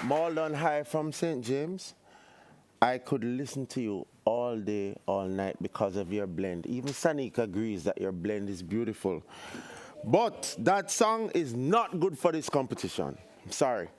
Malden High from St. James. I could listen to you all day, all night because of your blend. Even Sonic agrees that your blend is beautiful. But that song is not good for this competition. I'm sorry.